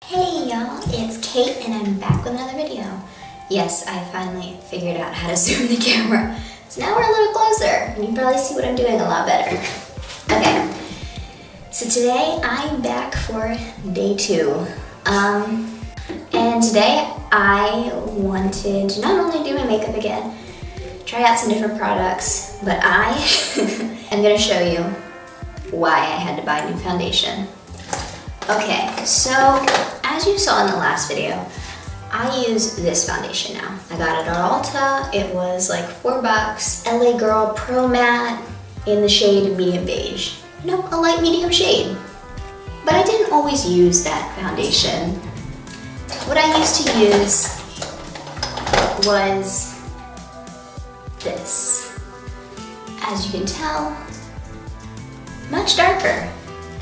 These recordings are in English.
Hey y'all, it's Kate and I'm back with another video. Yes, I finally figured out how to zoom the camera. So now we're a little closer and you can probably see what I'm doing a lot better. Okay, so today I'm back for day 2. And today I wanted to not only do my makeup again, try out some different products, but I am gonna show you why I had to buy new foundation. Okay, so as you saw in the last video, I use this foundation now. I got it at Ulta. It was like $4. LA Girl Pro Matte in the shade medium beige. You know, a light medium shade. But I didn't always use that foundation. What I used to use was this. As you can tell, much darker.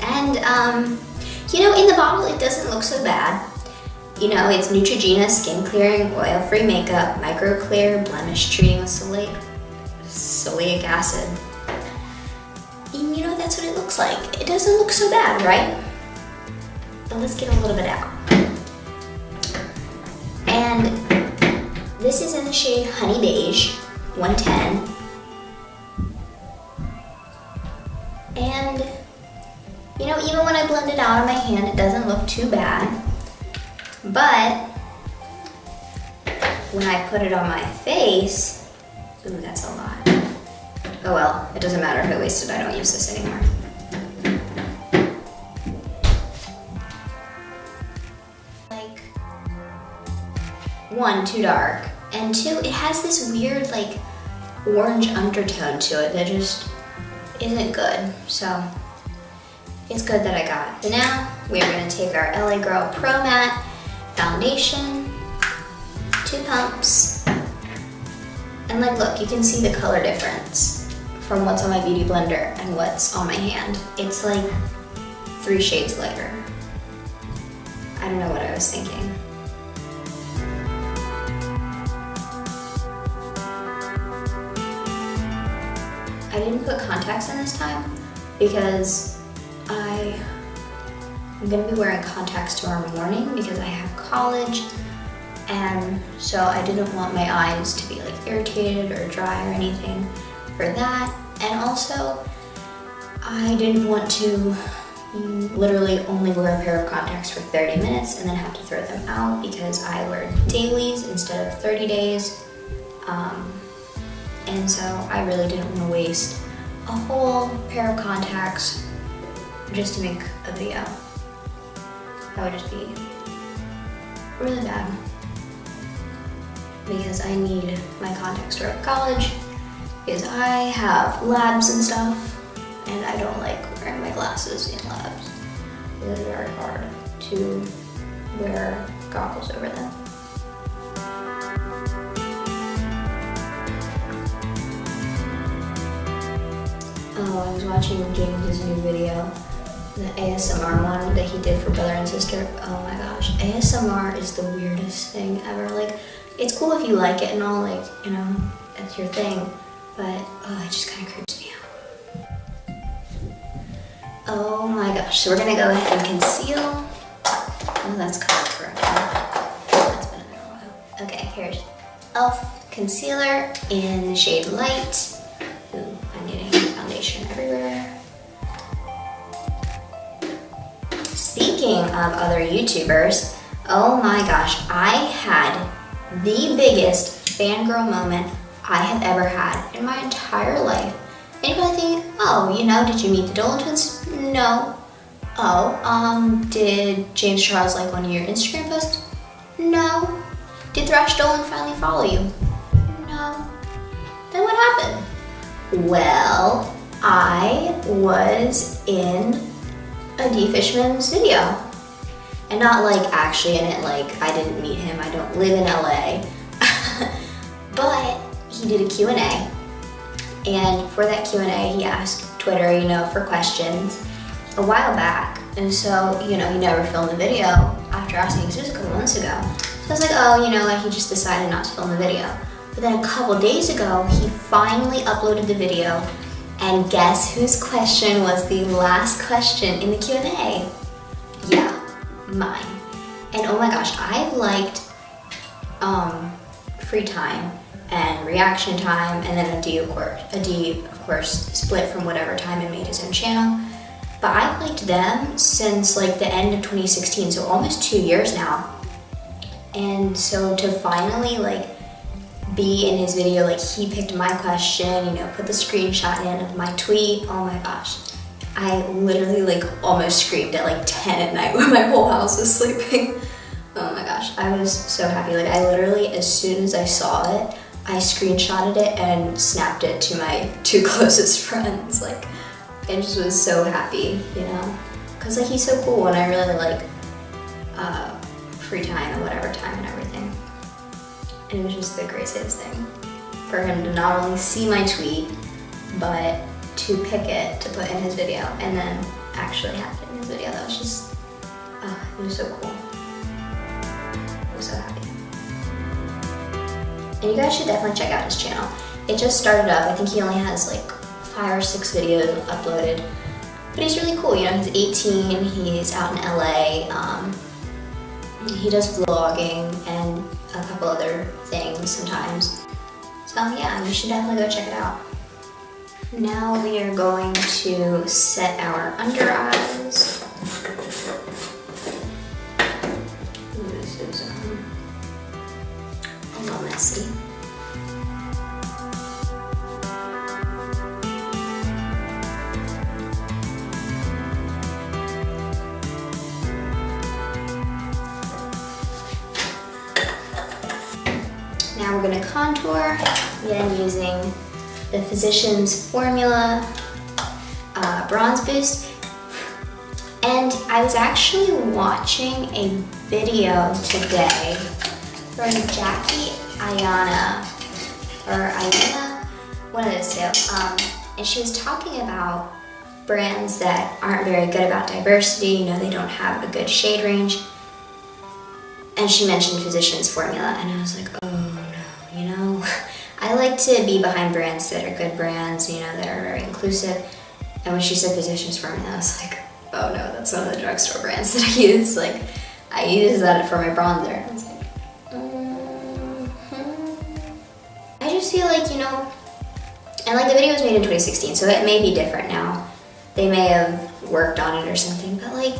And you know, in the bottle it doesn't look so bad. You know, it's Neutrogena skin clearing, oil-free makeup, micro clear, blemish treating with salicylic acid. And you know, that's what it looks like. It doesn't look so bad, right? But let's get a little bit out. And this is in the shade Honey Beige, 110. And you know, even when I blend it out on my hand, it doesn't look too bad. But when I put it on my face, ooh, that's a lot. Oh well, it doesn't matter if I wasted, I don't use this anymore. Like, 1, too dark, and 2, it has this weird like orange undertone to it that just isn't good. So it's good that I got it. So now we're gonna take our LA Girl Pro Matte foundation, 2 pumps, and like look, you can see the color difference from what's on my beauty blender and what's on my hand. It's like 3 shades lighter. I don't know what I was thinking. I didn't put contacts in this time because I'm gonna be wearing contacts tomorrow morning because I have college, and so I didn't want my eyes to be like irritated or dry or anything for that. And also, I didn't want to literally only wear a pair of contacts for 30 minutes and then have to throw them out because I wear dailies instead of 30 days. And so I really didn't want to waste a whole pair of contacts just to make a video. That would just be really bad because I need my contacts to go to college because I have labs and stuff and I don't like wearing my glasses in labs. It is very hard to wear goggles over them. Oh, I was watching James' new video, the ASMR one that he did for brother and sister. Oh my gosh, ASMR is the weirdest thing ever. Like, it's cool if you like it and all, like, you know, that's your thing, but oh, it just kind of creeps me out. Oh my gosh, so we're gonna go ahead and conceal. Oh, that's color correct. That's been in there a while. Okay, here's e.l.f. concealer in the shade Light. Ooh, I'm getting foundation everywhere. Speaking of other YouTubers, oh my gosh, I had the biggest fangirl moment I have ever had in my entire life. And you're probably thinking, oh, you know, did you meet the Dolan twins? No. Oh, did James Charles like one of your Instagram posts? No. Did Thrash Dolan finally follow you? No. Then what happened? Well, I was in a Fishman's video. And not like actually in it, like I didn't meet him, I don't live in LA. But he did a Q&A. And for that Q&A, he asked Twitter, you know, for questions a while back. And so, you know, he never filmed the video after asking, because it was a couple months ago. So I was like, oh, you know, like he just decided not to film the video. But then a couple days ago, he finally uploaded the video, and guess whose question was the last question in the Q&A? Yeah, mine. And oh my gosh, I've liked free time and reaction time, and then a D of course split from whatever time and made his own channel. But I've liked them since like the end of 2016, so almost 2 years now. And so to finally like be in his video, like he picked my question, you know, put the screenshot in of my tweet. Oh my gosh, I literally like almost screamed at like 10 at night when my whole house was sleeping. Oh my gosh, I was so happy. Like I literally, as soon as I saw it, I screenshotted it and snapped it to my 2 closest friends. Like I just was so happy, you know, cause like he's so cool and I really like free time and whatever time and everything. And it was just the craziest thing for him to not only see my tweet, but to pick it to put in his video and then actually have it in his video. That was just, it was so cool. I was so happy. And you guys should definitely check out his channel. It just started up. I think he only has like 5 or 6 videos uploaded, but he's really cool. You know, he's 18, he's out in LA. He does vlogging and a couple other things sometimes. So yeah, you should definitely go check it out. Now we are going to set our under eyes. Ooh, this is a little messy. Now we're going to contour, again using the Physicians Formula Bronze Boost. And I was actually watching a video today from Jackie Ayana, or Ayana, one of those two. And she was talking about brands that aren't very good about diversity, you know, they don't have a good shade range. And she mentioned Physicians Formula, and I was like, oh no, you know? I like to be behind brands that are good brands, you know, that are very inclusive. And when she said Physicians Formula, I was like, oh no, that's one of the drugstore brands that I use. Like, I use that for my bronzer. I was like, I just feel like, you know, and like the video was made in 2016, so it may be different now. They may have worked on it or something, but like,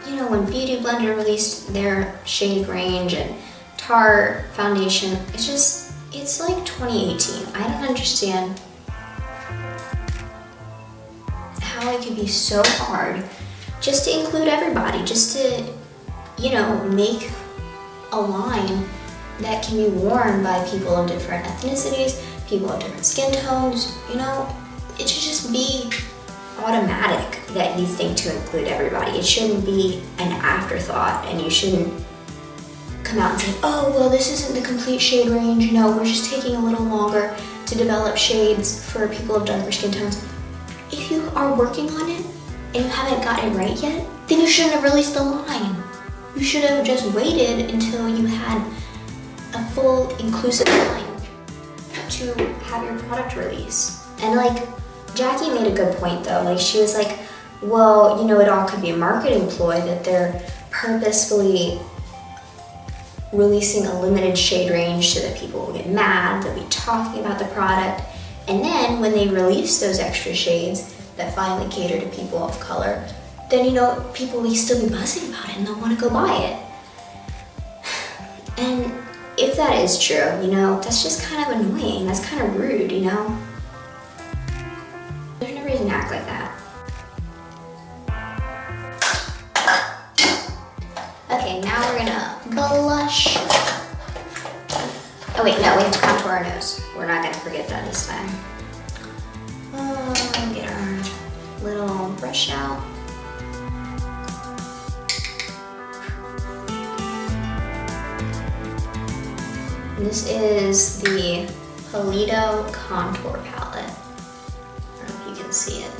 you know, when Beauty Blender released their shade range and Tarte foundation, it's like 2018. I don't understand how it could be so hard just to include everybody, just to, you know, make a line that can be worn by people of different ethnicities, people of different skin tones, you know. It should just be automatic that you think to include everybody. It shouldn't be an afterthought, and you shouldn't come out and say, oh, well, this isn't the complete shade range, you know, we're just taking a little longer to develop shades for people of darker skin tones. If you are working on it and you haven't got it right yet, then you shouldn't have released the line. You should have just waited until you had a full inclusive line to have your product release. And like, Jackie made a good point though. Like, she was like, well, you know, it all could be a marketing ploy that they're purposefully releasing a limited shade range so that people will get mad, they'll be talking about the product, and then when they release those extra shades that finally cater to people of color, then, you know, people will still be buzzing about it and they'll want to go buy it. And if that is true, you know, that's just kind of annoying, that's kind of rude, you know? There's no reason to act like that. Okay, now we're gonna blush. Oh wait, no, we have to contour our nose. We're not gonna forget that this time. Get our little brush out. And this is the Polito Contour Palette. I don't know if you can see it.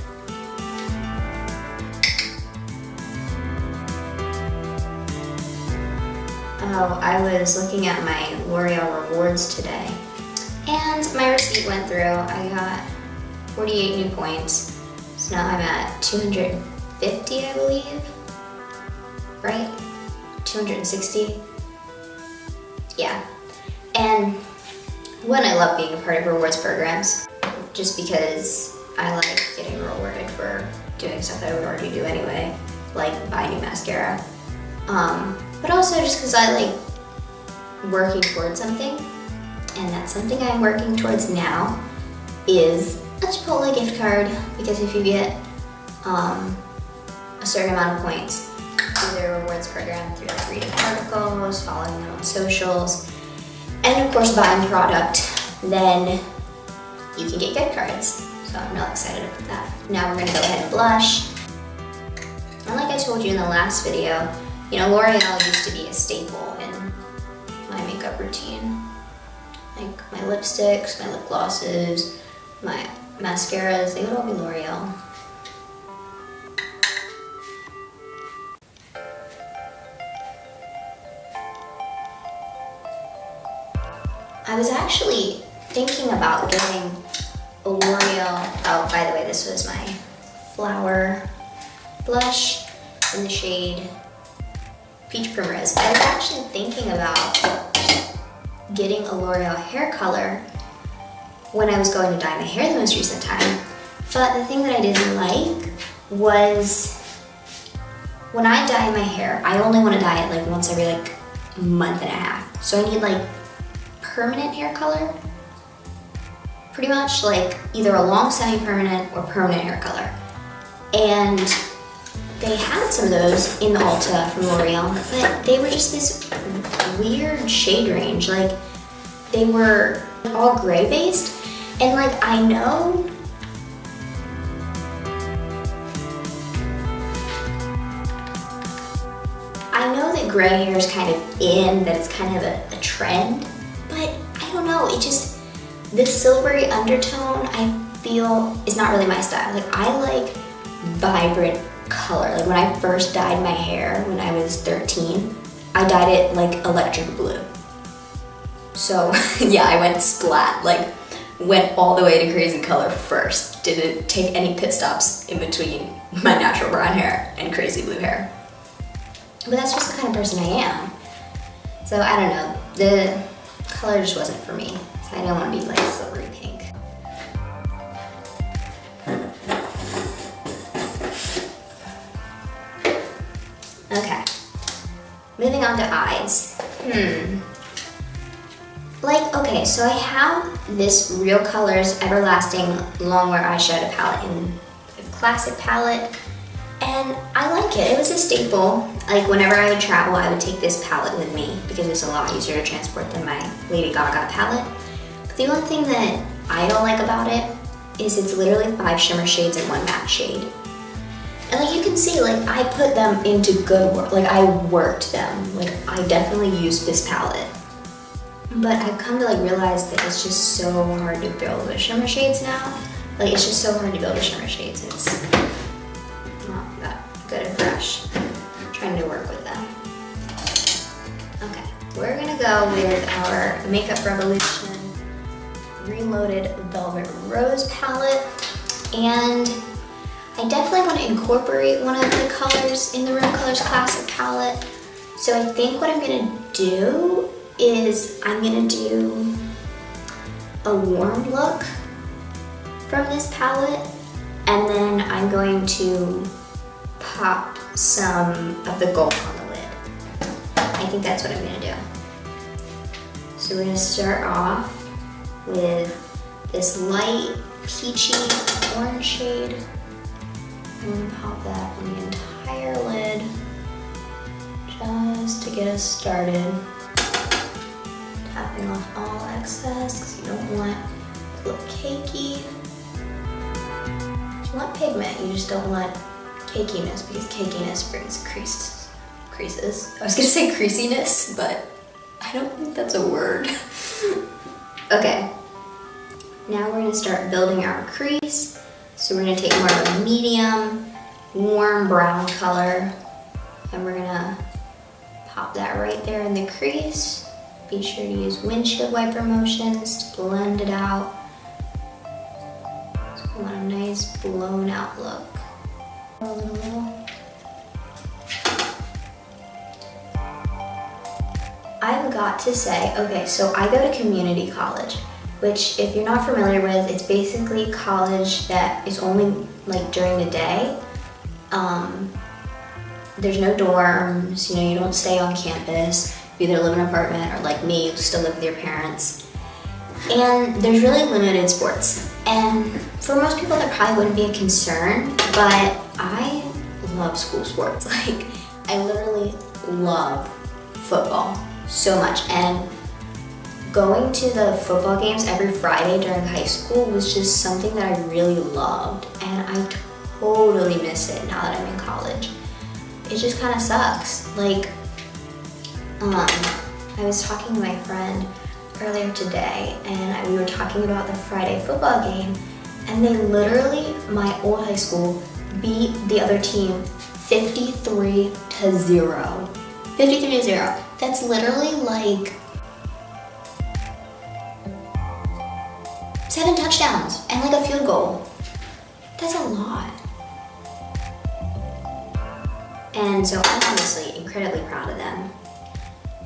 Oh, I was looking at my L'Oreal rewards today, and my receipt went through. I got 48 new points, so now I'm at 250, I believe, right? 260. Yeah. And one, I love being a part of rewards programs just because I like getting rewarded for doing stuff that I would already do anyway, like buy new mascara. But also just because I like working towards something, and that's something I'm working towards now is a Chipotle gift card, because if you get a certain amount of points through their rewards program, through like reading articles, following them on socials, and of course buying product, then you can get gift cards. So I'm really excited about that. Now we're gonna go ahead and blush. And like I told you in the last video, you know, L'Oreal used to be a staple in my makeup routine. Like my lipsticks, my lip glosses, my mascaras, they would all be L'Oreal. I was actually thinking about getting a L'Oreal, oh, by the way, this was my Flower blush in the shade Peach Primrose. I was actually thinking about getting a L'Oreal hair color when I was going to dye my hair the most recent time. But the thing that I didn't like was when I dye my hair, I only want to dye it like once every like month and a half. So I need like permanent hair color. Pretty much like either a long semi-permanent or permanent hair color. And they had some of those in the Ulta from L'Oreal, but they were just this weird shade range. Like they were all gray based, and like I know that gray hair is kind of in, that it's kind of a trend, but I don't know, it just, this silvery undertone I feel is not really my style. Like I like vibrant color. Like when I first dyed my hair when I was 13, I dyed it like electric blue. So yeah, I went splat, like went all the way to crazy color first. Didn't take any pit stops in between my natural brown hair and crazy blue hair. But that's just the kind of person I am. So I don't know, the color just wasn't for me. So I didn't want to be like silvery pink. Okay, moving on to eyes. Like, okay, so I have this Real Colors Everlasting Longwear Eyeshadow palette in the classic palette, and I like it. It was a staple. Like whenever I would travel, I would take this palette with me because it's a lot easier to transport than my Lady Gaga palette. But the only thing that I don't like about it is it's literally 5 shimmer shades and 1 matte shade. And like you can see, like I put them into good work. Like I worked them. Like I definitely used this palette. But I've come to like realize that it's just so hard to build with shimmer shades now. Like it's just so hard to build with shimmer shades. It's not that good and fresh. I'm trying to work with them. Okay, we're gonna go with our Makeup Revolution Reloaded Velvet Rose palette. And I definitely want to incorporate one of the colors in the Real Colors Classic palette. So I think what I'm gonna do is I'm gonna do a warm look from this palette, and then I'm going to pop some of the gold on the lid. I think that's what I'm gonna do. So we're gonna start off with this light peachy orange shade. I'm gonna pop that on the entire lid just to get us started. Tapping off all excess because you don't want it to look cakey. You want pigment, you just don't want cakiness because cakiness brings creases. I was gonna say creasiness, but I don't think that's a word. Okay, now we're gonna start building our crease. So we're gonna take more of a medium, warm brown color, and we're gonna pop that right there in the crease. Be sure to use windshield wiper motions to blend it out. So we want a nice blown out look. A little. I've got to say, okay, so I go to community college, which if you're not familiar with, it's basically college that is only like during the day. There's no dorms, you know, you don't stay on campus. You either live in an apartment or like me, you still live with your parents. And there's really limited sports. And for most people that probably wouldn't be a concern, but I love school sports. Like, I literally love football so much. And going to the football games every Friday during high school was just something that I really loved. And I totally miss it now that I'm in college. It just kind of sucks. Like, I was talking to my friend earlier today and we were talking about the Friday football game, and they literally, my old high school, beat the other team 53-0. 53-0. That's literally like 7 touchdowns and like a field goal. That's a lot. And so I'm honestly incredibly proud of them.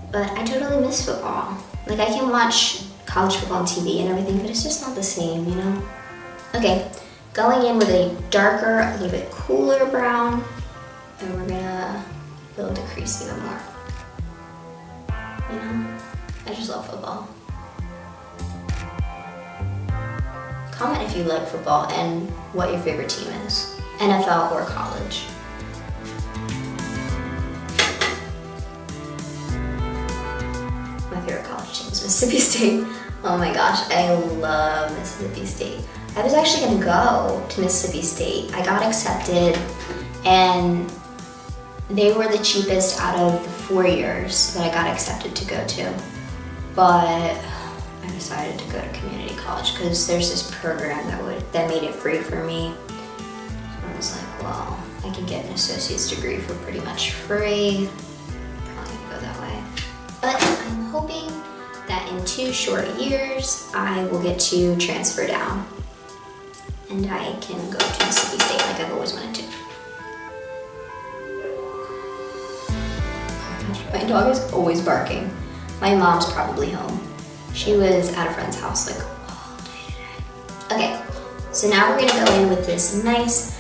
But I totally miss football. Like, I can watch college football on TV and everything, but it's just not the same, you know? Okay, going in with a darker, a little bit cooler brown, and we're gonna build the crease even more. You know, I just love football. Comment if you like football and what your favorite team is, NFL or college. My favorite college team is Mississippi State. Oh my gosh, I love Mississippi State. I was actually gonna go to Mississippi State. I got accepted and they were the cheapest out of the 4 years that I got accepted to go to. But I decided to go to community college because there's this program that made it free for me. So I was like, well, I can get an associate's degree for pretty much free. Probably gonna go that way. But I'm hoping that in 2 short years, I will get to transfer down and I can go to Mississippi State like I've always wanted to. My dog is always barking. My mom's probably home. She was at a friend's house like all day today. Okay, so now we're gonna go in with this nice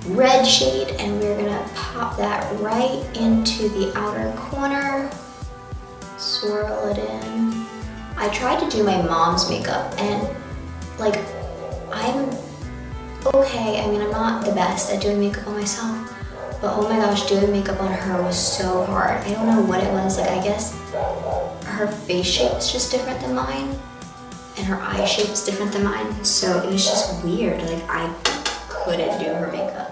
red shade and we're gonna pop that right into the outer corner. Swirl it in. I tried to do my mom's makeup and like, I'm okay. I mean, I'm not the best at doing makeup on myself, but oh my gosh, doing makeup on her was so hard. I don't know what it was. Like, I guess her face shape is just different than mine and her eye shape is different than mine. So it was just weird. Like, I couldn't do her makeup.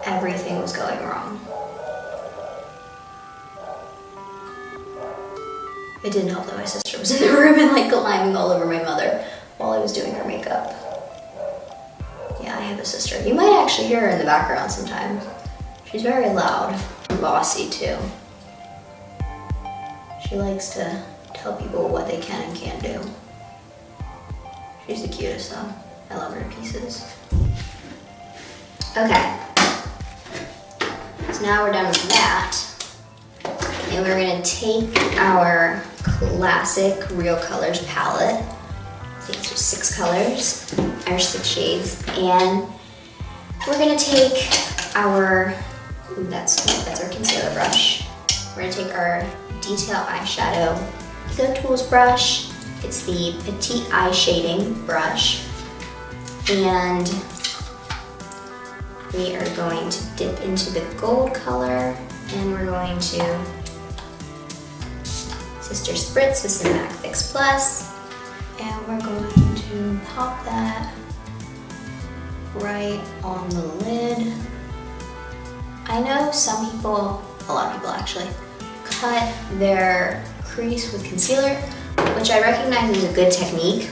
Everything was going wrong. It didn't help that my sister was in the room and like climbing all over my mother while I was doing her makeup. Yeah, I have a sister. You might actually hear her in the background sometimes. She's very loud and bossy too. She likes to tell people what they can and can't do. She's the cutest though. I love her to pieces. Okay. So now we're done with that. And we're gonna take our classic Real Colors palette. I think it's 6 colors, or 6 shades. And we're gonna take our, that's our concealer brush. We're gonna take our detail eyeshadow Eco Tools brush. It's the Petite Eye Shading brush. And we are going to dip into the gold color and we're going to Sister Spritz with some MAC Fix Plus, and we're going to pop that right on the lid. I know some people, a lot of people actually, cut their crease with concealer, which I recognize is a good technique,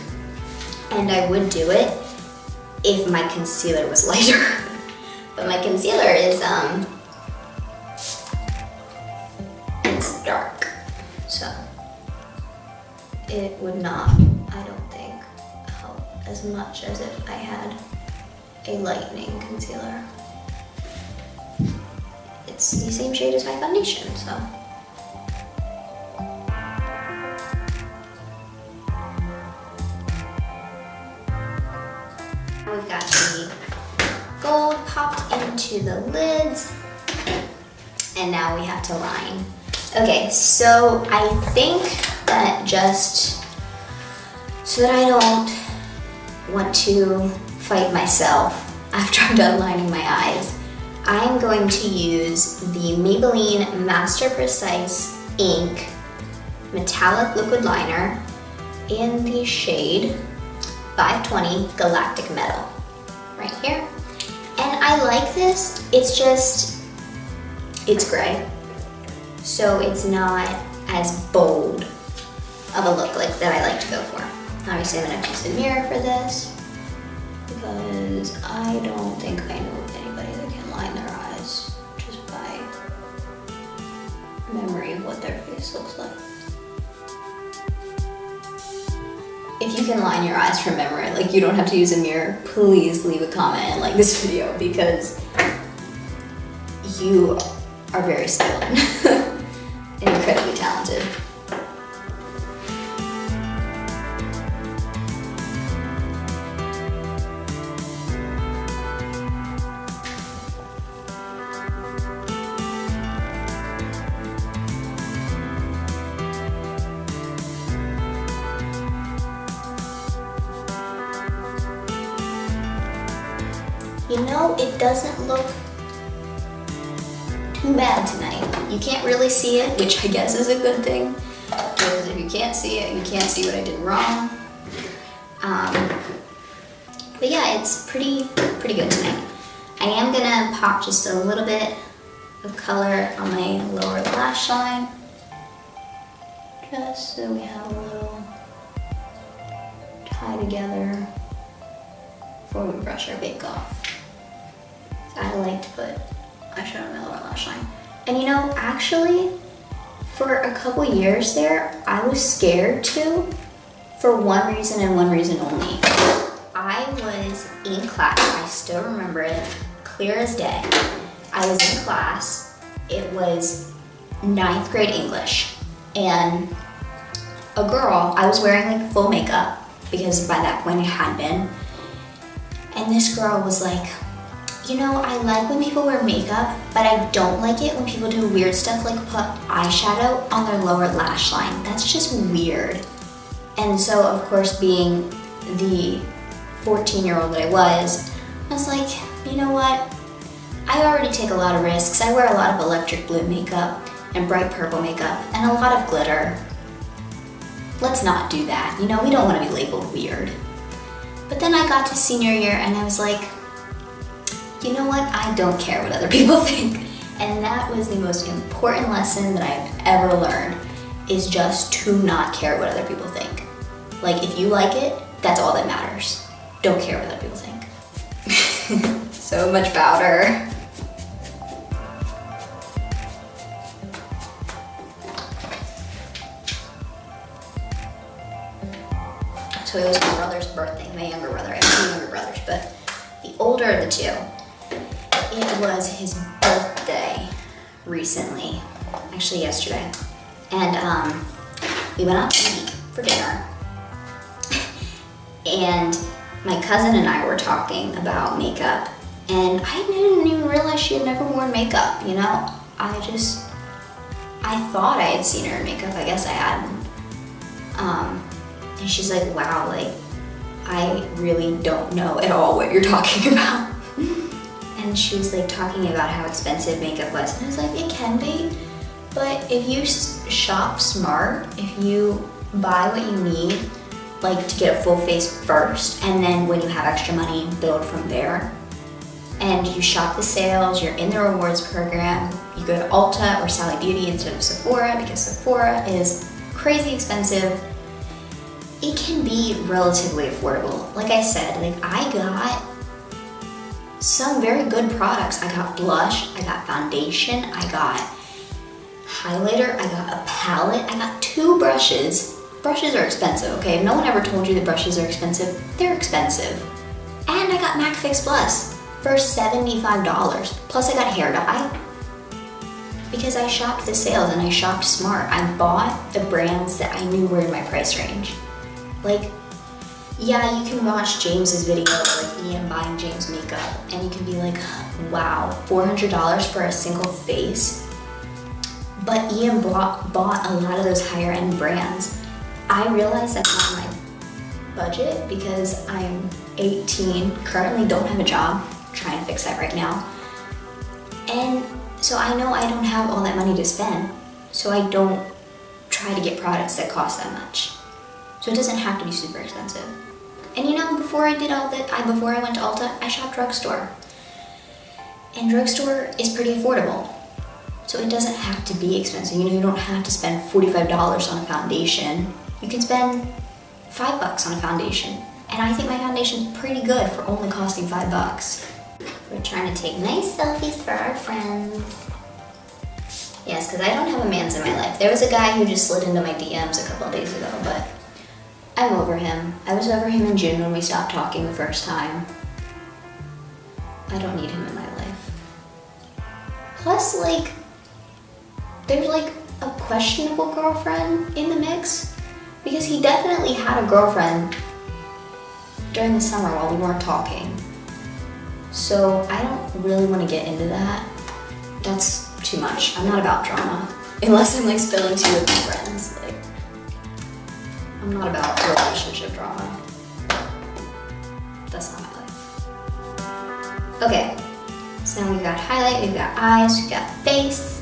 and I would do it if my concealer was lighter. But my concealer is, it's dark, so it would not, I don't think, help as much as if I had a lightening concealer. It's the same shade as my foundation, so. to the lids, and now we have to line. Okay, so I think that just so that I don't want to fight myself after I'm done lining my eyes, I'm going to use the Maybelline Master Precise Ink Metallic Liquid Liner in the shade 520 Galactic Metal, right here. And I like this, it's gray, so it's not as bold of a look like that I like to go for. Obviously I'm gonna have to use the mirror for this, because I don't think I know of anybody that can line their eyes just by memory of what their face looks like. If you can line your eyes from memory, like you don't have to use a mirror, please leave a comment and like this video, because you are very skilled and incredibly talented. You know, it doesn't look too bad tonight. You can't really see it, which I guess is a good thing, because if you can't see it, you can't see what I did wrong. But yeah, it's pretty good tonight. I am gonna pop just a little bit of color on my lower lash line, just so we have a little tie together before we brush our bake off. I like to put eyeshadow on my lower lash line. And you know, actually, for a couple years there, I was scared to, for one reason and one reason only. I was in class, I still remember it, clear as day. I was in class, it was 9th grade English, and a girl, I was wearing like full makeup, because by that point it had been, and this girl was like, you know, I like when people wear makeup, but I don't like it when people do weird stuff like put eyeshadow on their lower lash line. That's just weird. And so, of course, being the 14-year-old that I was like, you know what? I already take a lot of risks. I wear a lot of electric blue makeup and bright purple makeup and a lot of glitter. Let's not do that. You know, we don't want to be labeled weird. But then I got to senior year and I was like, you know what? I don't care what other people think. And that was the most important lesson that I've ever learned, is just to not care what other people think. Like, if you like it, that's all that matters. Don't care what other people think. So much powder. So it was my brother's birthday, my younger brother. I have 2 younger brothers, but the older of the two, it was his birthday recently, actually yesterday. And we went out to eat for dinner. And my cousin and I were talking about makeup, and I didn't even realize she had never worn makeup, you know? I thought I had seen her in makeup, I guess I hadn't. And she's like, wow, like, I really don't know at all what you're talking about. And she was like talking about how expensive makeup was. And I was like, it can be, but if you shop smart, if you buy what you need, like to get a full face first, and then when you have extra money, build from there. And you shop the sales, you're in the rewards program, you go to Ulta or Sally Beauty instead of Sephora, because Sephora is crazy expensive. It can be relatively affordable. Like I said, like I got some very good products. I got blush, I got foundation, I got highlighter, I got a palette, I got 2 brushes. Brushes are expensive, okay? If no one ever told you that brushes are expensive, they're expensive. And I got MAC Fix Plus for $75. Plus I got hair dye, because I shopped the sales and I shopped smart. I bought the brands that I knew were in my price range. Like, Yeah, you can watch James's video of like Ian buying James makeup and you can be like, wow, $400 for a single face. But Ian bought a lot of those higher end brands. I realize that's not my budget because I'm 18, currently don't have a job, trying to fix that right now. And so I know I don't have all that money to spend, so I don't try to get products that cost that much. So it doesn't have to be super expensive. And you know, before I did all that, before I went to Ulta, I shopped drugstore. And drugstore is pretty affordable. So it doesn't have to be expensive. You know, you don't have to spend $45 on a foundation. You can spend $5 on a foundation. And I think my foundation's pretty good for only costing $5. We're trying to take nice selfies for our friends. Yes, because I don't have a man's in my life. There was a guy who just slid into my DMs a couple of days ago, but I'm over him. I was over him in June when we stopped talking the first time. I don't need him in my life. Plus, like, there's like a questionable girlfriend in the mix because he definitely had a girlfriend during the summer while we weren't talking. So I don't really want to get into that. That's too much. I'm not about drama. Unless I'm like spilling tea with my friends. Like, I'm not about relationship drama. That's not my life. Okay, so now we've got highlight, we've got eyes, we've got face.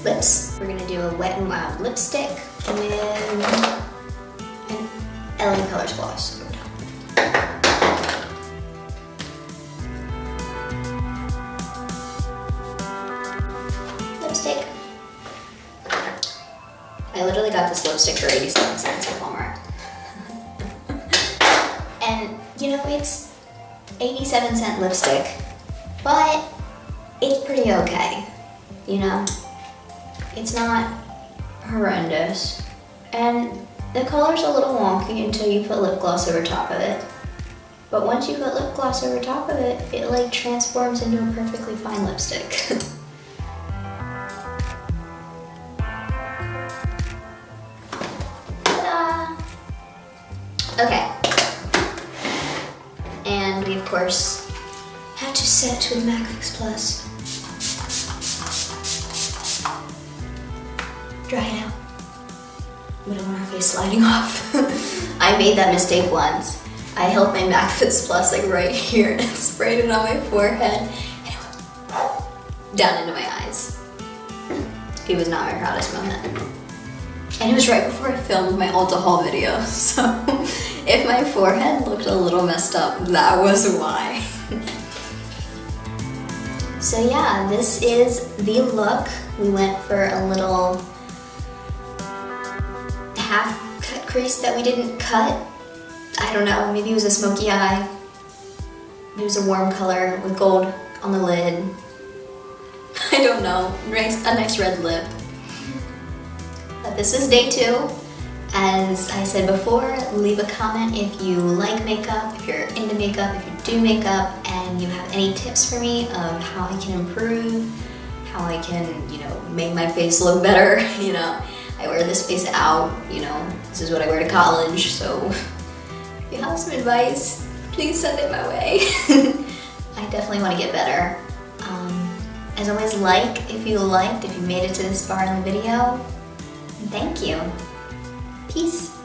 Lips. We're gonna do a Wet n Wild lipstick with an LA Colors gloss over top. Lipstick. I literally got this lipstick for 87 cents at Walmart. And you know, it's 87-cent lipstick, but it's pretty okay, you know? It's not horrendous. And the color's a little wonky until you put lip gloss over top of it. But once you put lip gloss over top of it, it like transforms into a perfectly fine lipstick. Ta-da! Okay. And we of course have to set with MAC Fix Plus. Dry it out. We don't want our face sliding off. I made that mistake once. I held my MAC Fix Plus like right here and sprayed it on my forehead and it went down into my eyes. It was not my proudest moment. And it was right before I filmed my Ulta haul video, so if my forehead looked a little messed up, that was why. So yeah, this is the look. We went for a little half cut crease that we didn't cut. I don't know, maybe it was a smoky eye. It was a warm color with gold on the lid. I don't know, a nice red lip. But this is day 2. As I said before, leave a comment if you like makeup, if you're into makeup, if you do makeup, and you have any tips for me of how I can improve, how I can, you know, make my face look better, you know. I wear this face out, you know, this is what I wear to college, so if you have some advice, please send it my way. I definitely want to get better. As always, like if you liked, if you made it to this far in the video, thank you. Peace.